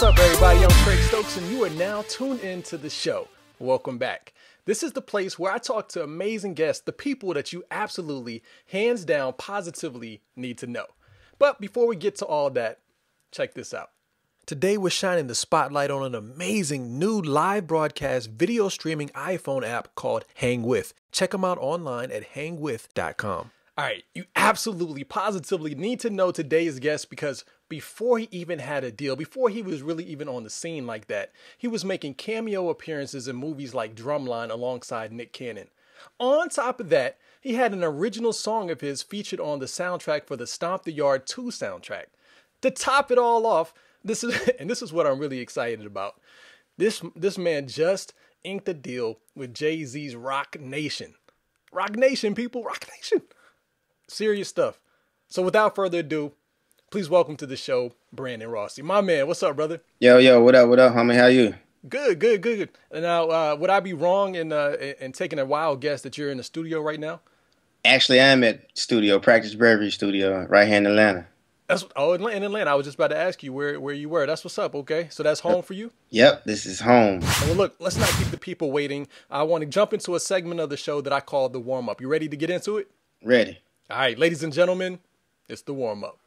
up, everybody? I'm Craig Stokes, and you are now tuned into the show. Welcome back. This is the place where I talk to amazing guests, the people that you absolutely, hands down, positively need to know. But before we get to all that, check this out. Today, we're shining the spotlight on an amazing new live broadcast video streaming iPhone app called Hang With. Check them out online at hangwith.com. All right, you absolutely, positively need to know today's guest because before he even had a deal, before he was really even on the scene like that, he was making cameo appearances in movies like Drumline alongside Nick Cannon. On top of that, he had an original song of his featured on the soundtrack for the Stomp the Yard 2 soundtrack. To top it all off, this is what I'm really excited about. This man just inked a deal with Jay-Z's Rock Nation. Rock Nation, people, Rock Nation. Serious stuff. So without further ado, please welcome to the show, Brandon Rossi. My man, what's up, brother? Yo, what up, homie? How you? Good. Now, would I be wrong in taking a wild guess that you're in the studio right now? Actually, I am at studio, Practice Bravery Studio, right here in Atlanta. In Atlanta. I was just about to ask you where you were. That's what's up, okay? So that's home for you? Yep, this is home. Well, look, let's not keep the people waiting. I want to jump into a segment of the show that I call the warm-up. You ready to get into it? Ready. All right, ladies and gentlemen, it's the warm-up.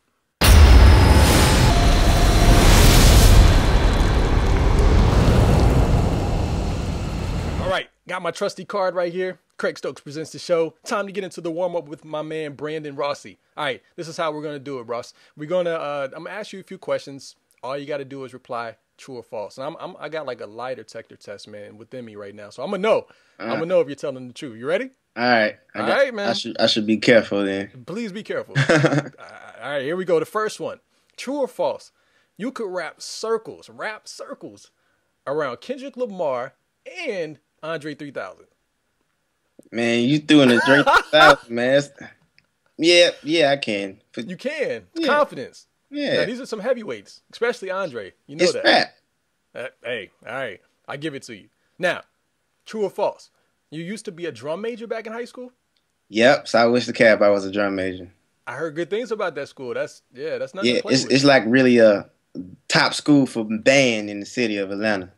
All right, got my trusty card right here. Craig Stokes Presents the show. Time to get into the warm-up with my man, Brandon Rossi. All right, this is how we're going to do it, Ross. I'm going to ask you a few questions. All you got to do is reply true or false. And I got like a lie detector test, man, within me right now. So I'm going to know. I'm going to know if you're telling the truth. You ready? All right. All right, man. I should be careful then. Please be careful. All right, here we go. The first one. True or false? You could rap circles around Kendrick Lamar and Andre 3000. Man, you threw in the Drake 3000, man. Yeah, I can. You can. Yeah. Confidence. Yeah. Now, these are some heavyweights, especially Andre. You know It's that. rap. Hey, all right. I give it to you. Now, true or false? You used to be a drum major back in high school? Yep, so I wish the cap I was a drum major. I heard good things about that school. That's nothing Yeah, to play with. it's like really a top school for band in the city of Atlanta.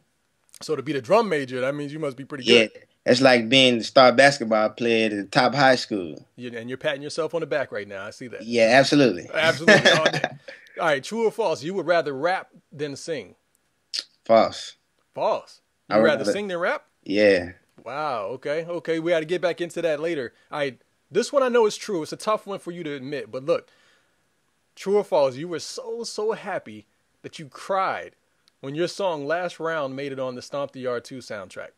So to be the drum major, that means you must be pretty Yeah, good. it's like being the star basketball player at the top high school. And you're patting yourself on the back right now. I see that. Yeah, absolutely. Absolutely. All right, true or false? You would rather rap than sing? False. False. I You'd would rather rather- sing than rap? Yeah. Wow, okay. We got to get back into that later. All right, this one I know is true. It's a tough one for you to admit, but look, true or false, you were so happy that you cried when your song Last Round made it on the Stomp the Yard 2 soundtrack.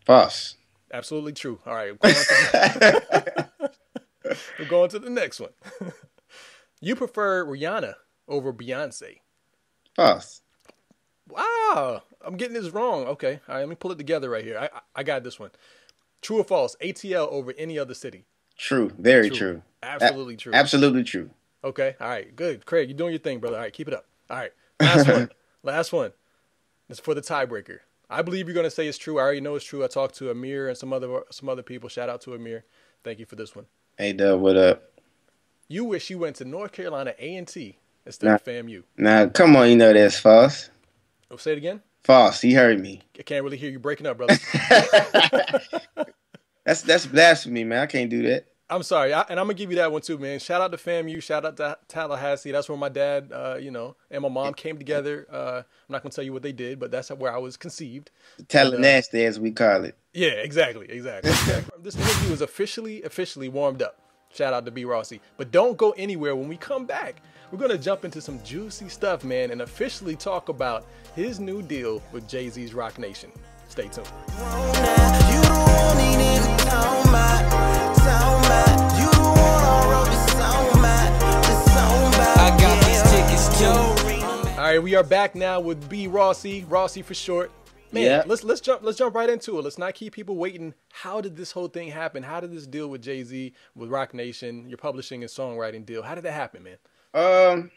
False. Absolutely true. All right, we're going to the next one. You prefer Rihanna over Beyonce. False. Wow, I'm getting this wrong. Okay, all right, let me pull it together right here. I got this one. True or false, ATL over any other city? True. Very true. Absolutely true. Absolutely true. Okay, all right, good. Craig, you're doing your thing, brother. All right, keep it up. All right, last one. It's for the tiebreaker. I believe you're going to say it's true. I already know it's true. I talked to Amir and some other people. Shout out to Amir. Thank you for this one. Hey, Dub, what up? You wish you went to North Carolina A&T instead of FAMU. Now, come on, you know that's false. Oh, say it again? False. He heard me. I can't really hear you breaking up, brother. That's blasphemy, man. I can't do that. I'm sorry. And I'm going to give you that one too, man. Shout out to FAMU. Shout out to Tallahassee. That's where my dad, and my mom came together. I'm not going to tell you what they did, but that's where I was conceived. Tallahassee, as we call it. Yeah, exactly. This interview is officially warmed up. Shout out to B. Rossi. But don't go anywhere. When we come back, we're going to jump into some juicy stuff, man, and officially talk about his new deal with Jay-Z's Rock Nation. Stay tuned. All right, we are back now with B. Rossi for short. Man, yeah. let's jump right into it. Let's not keep people waiting. How did this whole thing happen? How did this deal with Jay-Z, with Rock Nation, your publishing and songwriting deal? How did that happen, man? I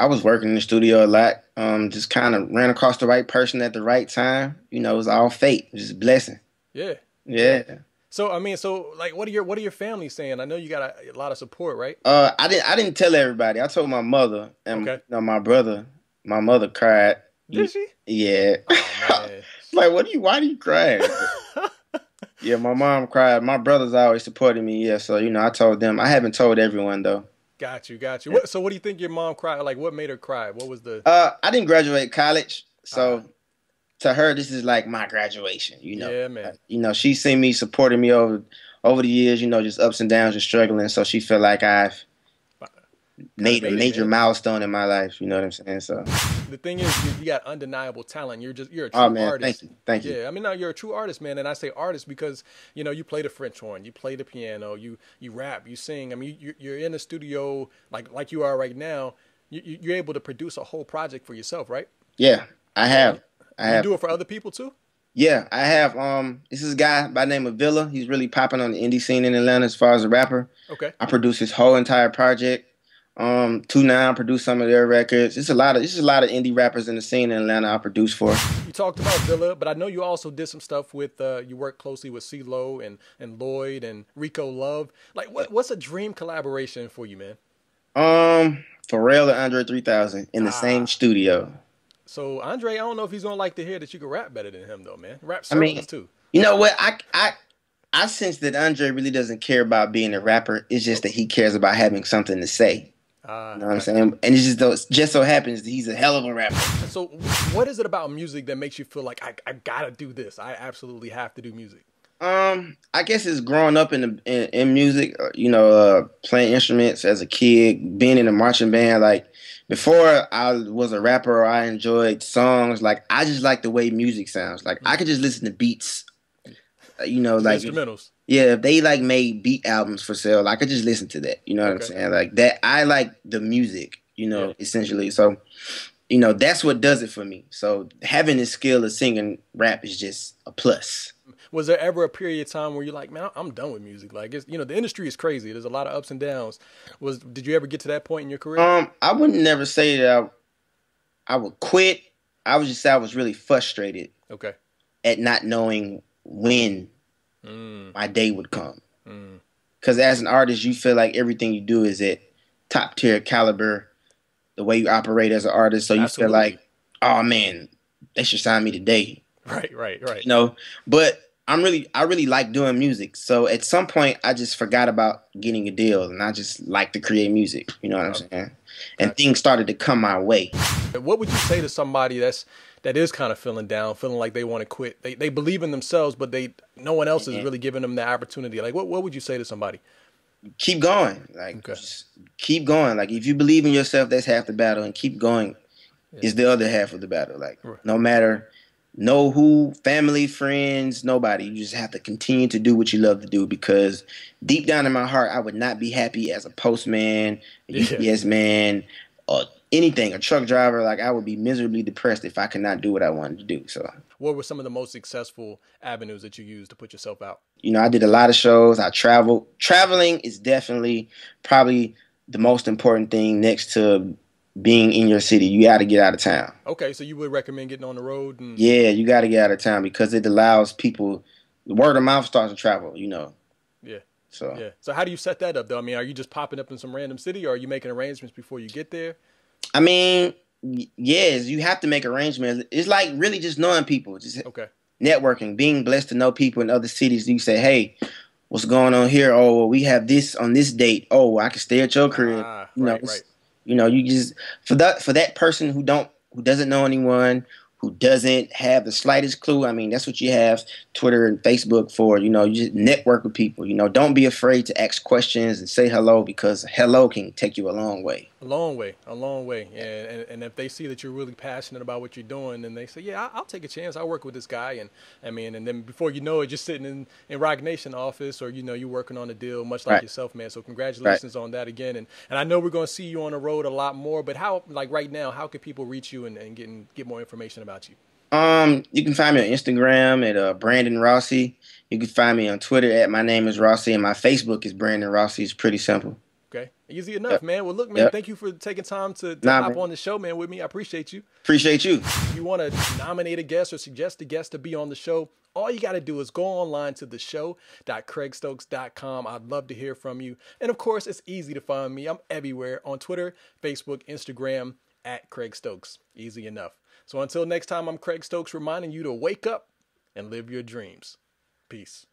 was working in the studio a lot. Just kind of ran across the right person at the right time. It was all fate, just a blessing. Yeah. Yeah. So what are your family saying? I know you got a lot of support, right? I didn't tell everybody. I told my mother and Okay. my brother. My mother cried. Did she? Yeah. Oh man. Like, why do you cry? Yeah, my mom cried. My brothers always supported me. Yeah, so I told them. I haven't told everyone though. Got you, got you. So what do you think your mom cried? Like, what made her cry? What was the? I didn't graduate college, Ah, so to her, this is like my graduation. yeah, man. She's seen me supporting me over the years. Just ups and downs and struggling. So she felt like I've Kind of made a made it, major man. milestone in my life. You know what I'm saying? So, The thing is, you got undeniable talent. You're a oh true man, thank artist. you, thank you. Yeah, I mean, now you're a true artist, man. And I say artist because you play the French horn, you play the piano, you rap, you sing. I mean, you're in the studio like you are right now. You're able to produce a whole project for yourself, right? Yeah, I Yeah. have, I You have. do it for other people too. Yeah, I have. This is a guy by the name of Villa. He's really popping on the indie scene in Atlanta as far as a rapper. Okay. I produced his whole entire project. 2 9 produced some of their records. It's a lot of indie rappers in the scene in Atlanta I produced for. You talked about Villa, but I know you also did some stuff with you work closely with CeeLo and Lloyd and Rico Love. Like what's a dream collaboration for you, man? Pharrell and Andre 3000 in the same Ah. studio. So Andre, I don't know if he's gonna like to hear that you can rap better than him though, man. Rap I mean, circles too. you know what? I sense that Andre really doesn't care about being a rapper. It's just that he cares about having something to say. You know what I'm Right. saying? And just so happens that he's a hell of a rapper. So what is it about music that makes you feel like I gotta do this? I absolutely have to do music. I guess it's growing up in music, playing instruments as a kid, being in a marching band. Like before I was a rapper, or I enjoyed songs. Like I just like the way music sounds. Like I could just listen to beats. Just Like instrumentals. yeah, if they like made beat albums for sale, I could just listen to that. You know what I'm Okay. saying? Like that, I like the music. Yeah. Essentially. So that's what does it for me. So having the skill of singing rap is just a plus. Was there ever a period of time where you're like, man, I'm done with music? Like it's the industry is crazy. There's a lot of ups and downs. Did you ever get to that point in your career? I wouldn't never say that I would quit. I would just say I was really frustrated Okay. at not knowing when my day would come. Because as an artist, you feel like everything you do is at top tier caliber, the way you operate as an artist. So you feel Absolutely. like, oh man, they should sign me today. Right. But I really like doing music. So at some point, I just forgot about getting a deal, and I just like to create music. You know what I'm saying? And things started to come my way. What would you say to somebody that is kind of feeling down, feeling like they want to quit? They believe in themselves, but no one else is really giving them the opportunity. Like what would you say to somebody? Keep going. Like Okay. just keep going. Like if you believe in yourself, that's half the battle, and keep going is the other half of the battle. Like no matter who, family, friends, nobody. You just have to continue to do what you love to do, because deep down in my heart, I would not be happy as a postman, a UPS man, or anything, a truck driver. Like I would be miserably depressed if I could not do what I wanted to do. So What were some of the most successful avenues that you used to put yourself out? I did a lot of shows. I traveled. Traveling is definitely probably the most important thing next to being in your city. You got to get out of town. Okay, so you would recommend getting on the road and Yeah, you got to get out of town because it allows people, word of mouth starts to travel, yeah. So Yeah. So how do you set that up though? I mean, are you just popping up in some random city, or are you making arrangements before you get there? I mean, yes, you have to make arrangements. It's like really just knowing people, just Okay. networking, being blessed to know people in other cities. You say, hey, what's going on here? Oh, well, we have this on this date. Oh, well, I can stay at your crib. Right. You just for that person who doesn't know anyone, who doesn't have the slightest clue. I mean, that's what you have Twitter and Facebook for. You just network with people. Don't be afraid to ask questions and say hello, because hello can take you a long way. A long way. Yeah, and if they see that you're really passionate about what you're doing, then they say, yeah, I'll take a chance. I'll work with this guy. And I mean, and then before you know it, you're sitting in Rock Nation office, or, you're working on a deal much like yourself, man. So congratulations on that again. And I know we're going to see you on the road a lot more, but how, like right now, how can people reach you and get more information about you? You can find me on Instagram at Brandon Rossi. You can find me on Twitter at my name is Rossi, and my Facebook is Brandon Rossi. It's pretty simple. Okay. Easy enough, man. Well, look, man, thank you for taking time to hop on the show, man, with me. I appreciate you. Appreciate you. If you want to nominate a guest or suggest a guest to be on the show, all you got to do is go online to theshow.craigstokes.com. I'd love to hear from you. And of course, it's easy to find me. I'm everywhere on Twitter, Facebook, Instagram, at Craig Stokes. Easy enough. So until next time, I'm Craig Stokes reminding you to wake up and live your dreams. Peace.